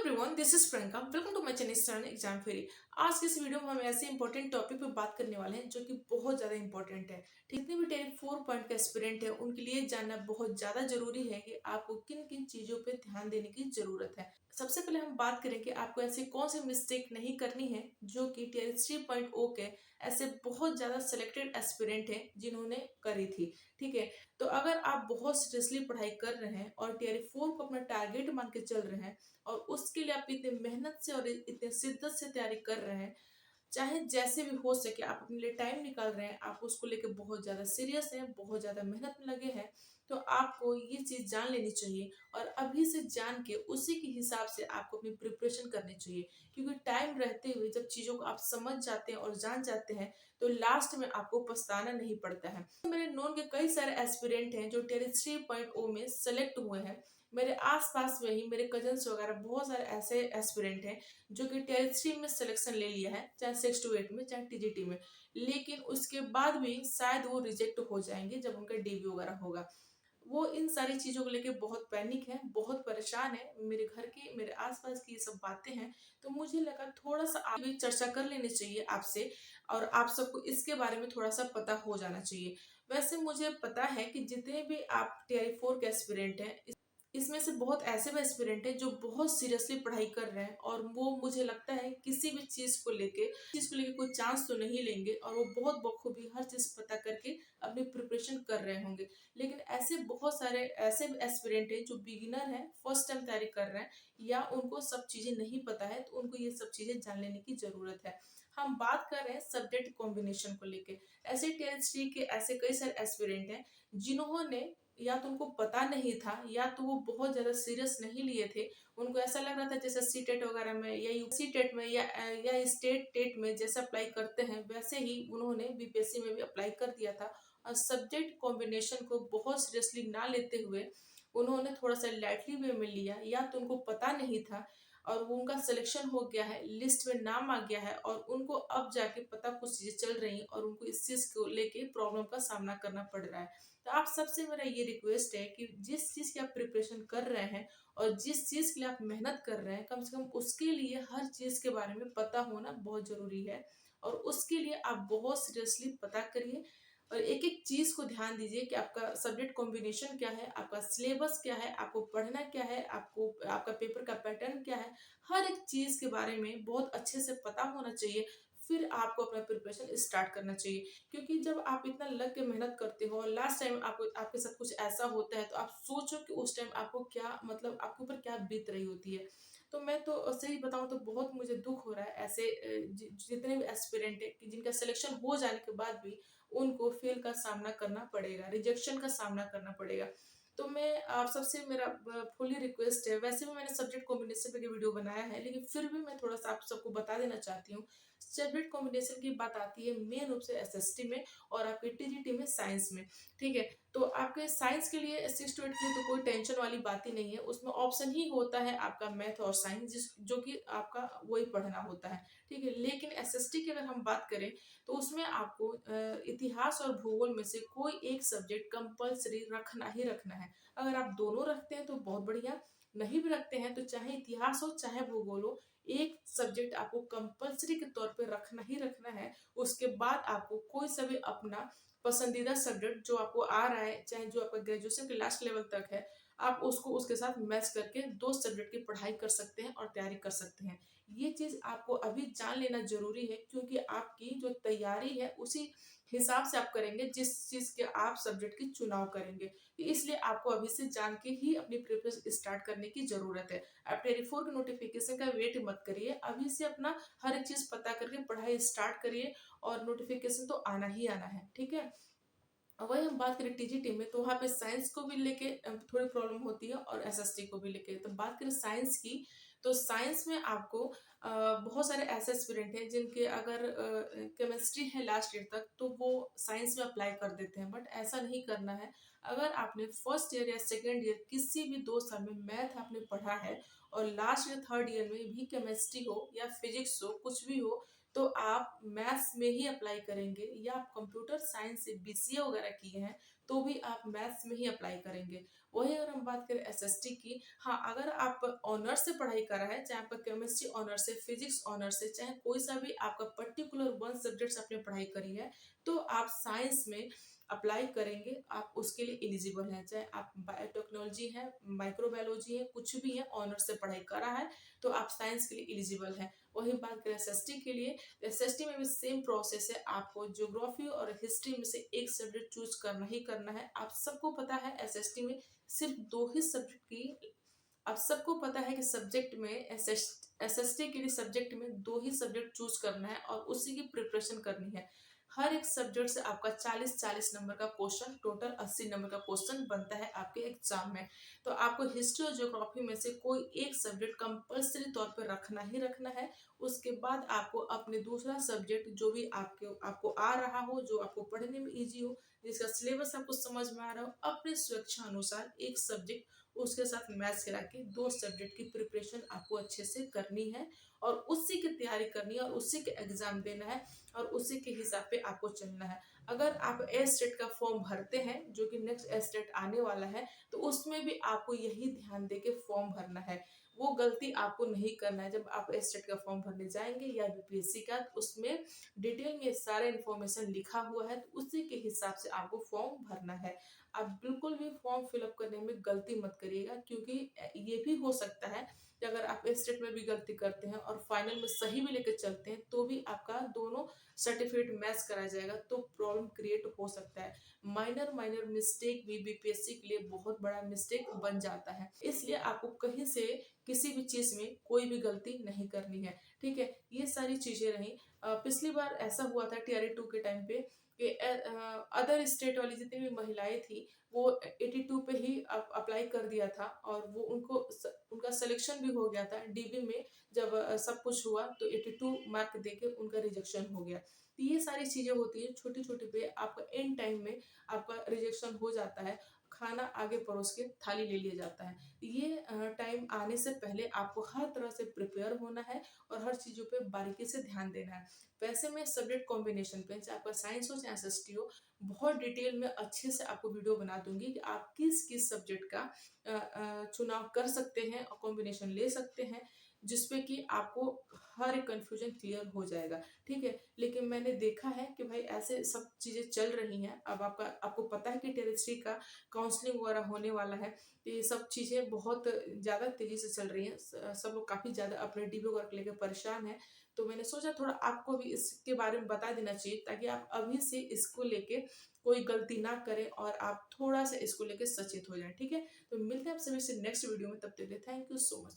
Everyone, this is Priyanka. Welcome to my channel exam fairy. आज के इस वीडियो में हम ऐसे इंपॉर्टेंट टॉपिक पे बात करने वाले हैं जो कि बहुत ज्यादा इंपॉर्टेंट है। जितने भी टेन 4 पॉइंट के एस्पिरेंट है उनके लिए जानना बहुत ज्यादा जरूरी है कि आपको किन किन चीजों पे ध्यान देने की जरूरत है। सबसे पहले हम बात करें कि आपको ऐसी कौन सी मिस्टेक नहीं करनी है जो कि टीयर 3.0 के ऐसे बहुत ज्यादा सिलेक्टेड एस्पिरेंट हैं जिन्होंने करी थी। ठीक है, तो अगर आप बहुत सीरियसली पढ़ाई कर रहे हैं और टीयर 4 को अपना टारगेट मान के चल रहे हैं और उसके लिए आप इतने मेहनत से और इतने शिद्दत से तैयारी कर रहे हैं, चाहे जैसे भी हो सके आप अपने लिए टाइम निकाल रहे हैं, आप उसको लेके बहुत ज्यादा सीरियस हैं, बहुत ज्यादा मेहनत में लगे हैं, तो आपको ये चीज जान लेनी चाहिए और अभी से जान के उसी के हिसाब से आपको अपनी प्रिपरेशन करनी चाहिए। क्योंकि टाइम रहते हुए जब चीजों को आप समझ जाते हैं और जान जाते हैं तो लास्ट में आपको पछताना नहीं पड़ता है। मेरे नोन के कई सारे एस्पिरेंट हैं जो टेरी 3.0 में सेलेक्ट हुए हैं। मेरे आसपास में ही मेरे कजन्स वगैरह बहुत सारे ऐसे एस्पिरेंट हैं जो कि टेरी 3 में सिलेक्शन ले लिया है, चाहे 6 to 8 में, चाहे टीजीटी में, लेकिन उसके बाद भी शायद वो रिजेक्ट हो जाएंगे जब उनका डीबी वगैरह होगा। वो इन सारी चीजों को लेके बहुत पैनिक है, बहुत परेशान है। मेरे घर की, मेरे आसपास की ये सब बातें हैं, तो मुझे लगा थोड़ा सा आगे चर्चा कर लेनी चाहिए आपसे और आप सबको इसके बारे में थोड़ा सा पता हो जाना चाहिए। वैसे मुझे पता है कि जितने भी आप टीआई 4 के एस्पिरेंट हैं, इसमें से बहुत ऐसे भी एस्पिरेंट हैं जो बहुत सीरियसली पढ़ाई कर रहे हैं और वो मुझे लगता है किसी भी चीज को लेके कोई चांस तो नहीं लेंगे और वो बहुत बखूबी हर चीज पता करके अपनी प्रिपरेशन कर रहे होंगे। लेकिन ऐसे बहुत सारे ऐसे एस्पिरेंट हैं जो बिगिनर हैं, फर्स्ट टाइम तैयारी कर रहे हैं या उनको सब चीजें नहीं पता है, तो उनको ये सब चीजें जान लेने की जरूरत है। हम बात कर रहे हैं सब्जेक्ट कॉम्बिनेशन को लेके। ऐसे टेरिटरी के ऐसे कई सारे एस्पिरेंट हैं जिन्होंने या तो उनको पता नहीं था या तो वो बहुत ज्यादा सीरियस नहीं लिए थे। उनको ऐसा लग रहा था जैसे सी टेट वगैरह में या यूसी टेट में या स्टेट टेट में जैसे अप्लाई करते हैं वैसे ही उन्होंने बीपीएससी में भी अप्लाई कर दिया था और सब्जेक्ट कॉम्बिनेशन को बहुत सीरियसली ना लेते हुए उन्होंने थोड़ा सा लाइटली वे में लिया, या तो उनको पता नहीं था और वो उनका सिलेक्शन हो गया है, लिस्ट में नाम आ गया है और उनको अब जाके पता कुछ चीजें चल रही हैं और उनको इस चीज को लेके प्रॉब्लम का सामना करना पड़ रहा है। तो आप सबसे मेरा ये रिक्वेस्ट है कि जिस चीज की आप प्रिपरेशन कर रहे हैं और जिस चीज के लिए आप मेहनत कर रहे हैं, कम से कम उसके लिए हर चीज के बारे में पता होना बहुत जरूरी है और उसके लिए आप बहुत सीरियसली पता करिए और एक एक चीज को ध्यान दीजिए कि आपका सब्जेक्ट कॉम्बिनेशन क्या है, आपका सिलेबस क्या है, आपको पढ़ना क्या है, आपको आपका पेपर का पैटर्न क्या है। हर एक चीज के बारे में बहुत अच्छे से पता होना चाहिए, फिर आपको अपना प्रिपरेशन स्टार्ट करना चाहिए। क्योंकि जब आप इतना लग के मेहनत करते हो और लास्ट टाइम आपको आपके साथ कुछ ऐसा होता है तो आप सोचो कि उस टाइम आपको क्या, मतलब आपके ऊपर क्या बीत रही होती है। तो मैं तो सही बताऊं तो बहुत मुझे दुख हो रहा है ऐसे जितने भी एस्पिरेंट है कि जिनका सिलेक्शन हो जाने के बाद भी उनको फेल का सामना करना पड़ेगा, रिजेक्शन का सामना करना पड़ेगा। तो मैं आप सबसे मेरा फुली रिक्वेस्ट है, वैसे भी मैंने सब्जेक्ट कॉम्बिनेशन पे वीडियो बनाया है लेकिन फिर भी मैं थोड़ा सा आप सबको बता देना चाहती हूँ। सब्जेक्ट कॉम्बिनेशन की बात आती है मेन रूप से एसएसटी में और आपके टीजीटी में, साइंस में। ठीक है, तो आपके साइंस के लिए 6 to 8 के लिए तो कोई टेंशन वाली बात ही नहीं है, उसमें ऑप्शन ही होता है आपका मैथ और साइंस, जिस जो कि आपका वही पढ़ना होता है। ठीक है, लेकिन एसएसटी की अगर हम बात करें तो उसमें आपको इतिहास और भूगोल में से कोई एक सब्जेक्ट कंपलसरी रखना ही रखना है। अगर आप दोनों रखते हैं तो बहुत बढ़िया, नहीं भी रखते हैं तो चाहे इतिहास हो चाहे भूगोल हो, एक सब्जेक्ट आपको कंपलसरी के तौर पे रखना ही रखना है। उसके बाद आपको कोई सा भी अपना पसंदीदा सब्जेक्ट जो आपको आ रहा है, चाहे जो आपका ग्रेजुएशन के लास्ट लेवल तक है, आप उसको उसके साथ मैच करके दो सब्जेक्ट की पढ़ाई कर सकते हैं और तैयारी कर सकते हैं। ये चीज आपको अभी जान लेना जरूरी है क्योंकि आपकी जो तैयारी है उसी हिसाब से आप करेंगे जिस चीज के आप सब्जेक्ट की चुनाव करेंगे। तो इसलिए आपको अभी से जान के ही अपनी प्रिपरेशन स्टार्ट करने की जरूरत है। आप टेरी 4 के नोटिफिकेशन का वेट मत करिए, अभी से अपना हर एक चीज पता करके पढ़ाई स्टार्ट करिए और नोटिफिकेशन तो आना ही आना है। ठीक है, वही हम बात करें टीजीटी में तो वहाँ पे साइंस को भी लेके थोड़ी प्रॉब्लम होती है और एसएसटी को भी लेके। तो बात करें साइंस की, तो साइंस में आपको बहुत सारे ऐसे एस्पिरेंट हैं जिनके अगर केमिस्ट्री है लास्ट ईयर तक तो वो साइंस में अप्लाई कर देते हैं, बट ऐसा नहीं करना है। अगर आपने फर्स्ट ईयर या सेकेंड ईयर किसी भी 2 साल में मैथ आपने पढ़ा है और लास्ट ईयर थर्ड ईयर में भी केमिस्ट्री हो या फिजिक्स हो, कुछ भी हो, तो आप मैथ्स में ही अप्लाई करेंगे, या आप कंप्यूटर साइंस से बीसीए वगैरह किए हैं तो भी आप मैथ्स में ही अप्लाई करेंगे। वही अगर हम बात करें एसएसटी की, हाँ, अगर आप ऑनर्स से पढ़ाई कर रहे हैं, चाहे आपका केमिस्ट्री ऑनर्स से, फिजिक्स ऑनर्स से, चाहे कोई सा भी आपका पर्टिकुलर वन सब्जेक्ट आपने पढ़ाई करी है, तो आप साइंस में अप्लाई करेंगे, आप उसके लिए एलिजिबल हैं। चाहे आप बायोटेक्नोलॉजी है, माइक्रोबायोलॉजी है, कुछ भी है, ऑनर्स से पढ़ाई करा है, तो आप साइंस के लिए एलिजिबल हैं। वही बात करें एसएसटी के लिए, एसएसटी में भी सेम प्रोसेस है, आपको ज्योग्राफी और हिस्ट्री में से एक सब्जेक्ट चूज करना ही करना है। आप सबको पता है एसएसटी में सिर्फ 2 ही सब्जेक्ट की, आप सबको पता है कि सब्जेक्ट में एसएसटी के लिए सब्जेक्ट में 2 ही सब्जेक्ट चूज करना है और उसी की प्रिपरेशन करनी है। हर एक सब्जेक्ट से आपका 40-40 नंबर का क्वेश्चन, टोटल 80 नंबर का क्वेश्चन बनता है आपके एग्जाम में। तो आपको हिस्ट्री और ज्योग्राफी में से कोई एक सब्जेक्ट कंपल्सरी तौर पर रखना ही रखना है। उसके बाद आपको अपने दूसरा सब्जेक्ट जो भी आपके आपको आ रहा हो, जो आपको पढ़ने में इजी हो, जिसका सिलेबस आपको समझ में आ रहा हो, अपने स्वेच्छा अनुसार एक सब्जेक्ट उसके साथ मैच करा के 2 सब्जेक्ट की प्रिपरेशन आपको अच्छे से करनी है और उसी की तैयारी करनी है और उसी के एग्जाम देना है और उसी के हिसाब पे आपको चलना है। अगर आप एस्टेट का फॉर्म भरते हैं, जो कि नेक्स्ट एस्टेट आने वाला है, तो उसमें भी आपको यही ध्यान दे के फॉर्म भरना है। वो गलती आपको नहीं करना है। जब आप एस्टेट का फॉर्म भरने जाएंगे या बीपीएससी का, तो उसमें डिटेल में सारे इन्फॉर्मेशन लिखा हुआ है, तो उसी के हिसाब से आपको फॉर्म भरना है। आप बिल्कुल भी फॉर्म फिलअप करने में गलती मत करिएगा, क्योंकि ये भी हो सकता है कि अगर आप स्टेट में भी गलती करते हैं और फाइनल में सही भी लेकर चलते हैं, तो भी आपका दोनों सर्टिफिकेट मैच कराया जाएगा, तो प्रॉब्लम क्रिएट हो सकता है। माइनर माइनर मिस्टेक भी बीपीएससी के लिए बहुत बड़ा मिस्टेक बन जाता है। इसलिए आपको कहीं से किसी भी चीज में कोई भी गलती नहीं करनी है। ठीक है, ये सारी चीजें रही। पिछली बार ऐसा हुआ था टीआरई 2 के टाइम पे कि अदर स्टेट वाली जितनी भी महिलाएं थी, वो 82 पे ही अप्लाई कर दिया था और वो उनका सिलेक्शन भी हो गया था डीबी में। जब सब कुछ हुआ तो 82 मार्क देके उनका रिजेक्शन हो गया। तो ये सारी चीजें होती है, छोटी छोटी पे आपका एंड टाइम में आपका रिजेक्शन हो जाता है, खाना आगे परोस के थाली ले लिया जाता है। ये टाइम आने से पहले आपको हर तरह से प्रिपेयर होना है और हर चीजों पे बारीकी से ध्यान देना है। वैसे में सब्जेक्ट कॉम्बिनेशन पे, चाहे आपका साइंस हो चाहे एसएसटी हो, बहुत डिटेल में अच्छे से आपको वीडियो बना दूंगी कि आप किस किस सब्जेक्ट का चुनाव कर सकते हैं और कॉम्बिनेशन ले सकते हैं, जिसपे कि आपको हर एक कंफ्यूजन क्लियर हो जाएगा। ठीक है, लेकिन मैंने देखा है कि भाई ऐसे सब चीजें चल रही हैं। अब आपको पता है कि टेरिस्ट्री का काउंसलिंग वगैरह होने वाला है, तो ये सब चीजें बहुत ज्यादा तेजी से चल रही हैं। सब लोग काफी ज्यादा अपने डीबी वर्क लेकर परेशान है। तो मैंने सोचा थोड़ा आपको भी इसके बारे में बता देना चाहिए, ताकि आप अभी से इसको लेके कोई गलती ना करें और आप थोड़ा सा इसको लेके सचेत हो जाएं। ठीक है, तो मिलते हैं आप सभी से नेक्स्ट वीडियो में, तब तक के लिए थैंक यू सो मच।